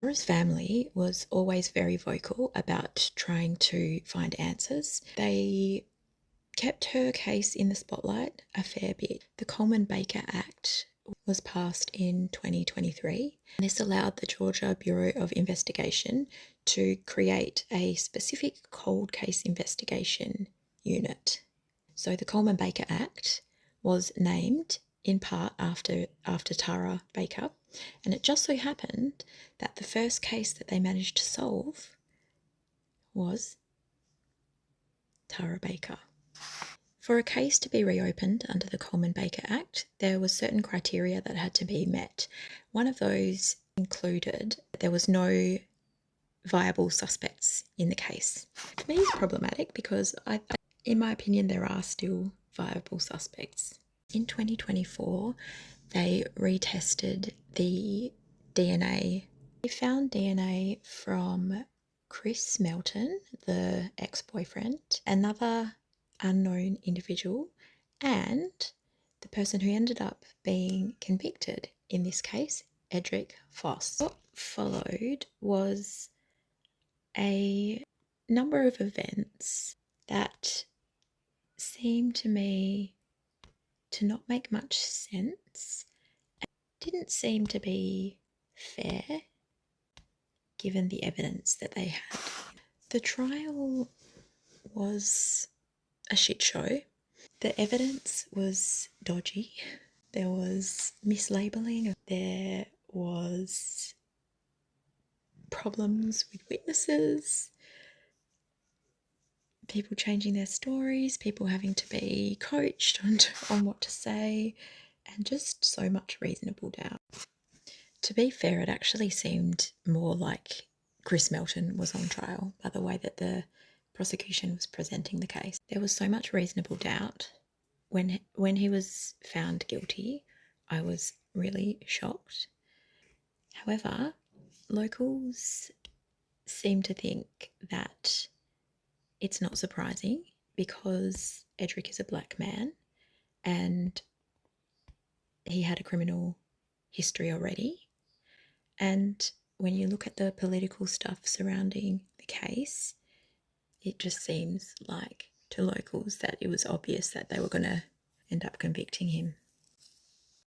Tara's family was always very vocal about trying to find answers. They kept her case in the spotlight a fair bit. The Coleman Baker Act was passed in 2023. This allowed the Georgia Bureau of Investigation to create a specific cold case investigation unit. So the Coleman Baker Act was named in part after Tara Baker, and it just so happened that the first case that they managed to solve was Tara Baker. For a case to be reopened under the Coleman Baker Act, there were certain criteria that had to be met. One of those included that there was no viable suspects in the case. For me, it's problematic because in my opinion, there are still viable suspects. In 2024, they retested the DNA. They found DNA from Chris Melton, the ex-boyfriend, another unknown individual, and the person who ended up being convicted in this case, Edric Foss. What followed was a number of events that seemed to me to not make much sense. It didn't seem to be fair given the evidence that they had. The trial was a shit show. The evidence was dodgy. There was mislabeling. There was problems with witnesses, people changing their stories, people having to be coached on what to say, and just so much reasonable doubt. To be fair, it actually seemed more like Chris Melton was on trial by the way that the prosecution was presenting the case. There was so much reasonable doubt. When he was found guilty, I was really shocked. However, locals seem to think that it's not surprising because Edric is a black man and he had a criminal history already. And when you look at the political stuff surrounding the case, it just seems like to locals that it was obvious that they were going to end up convicting him.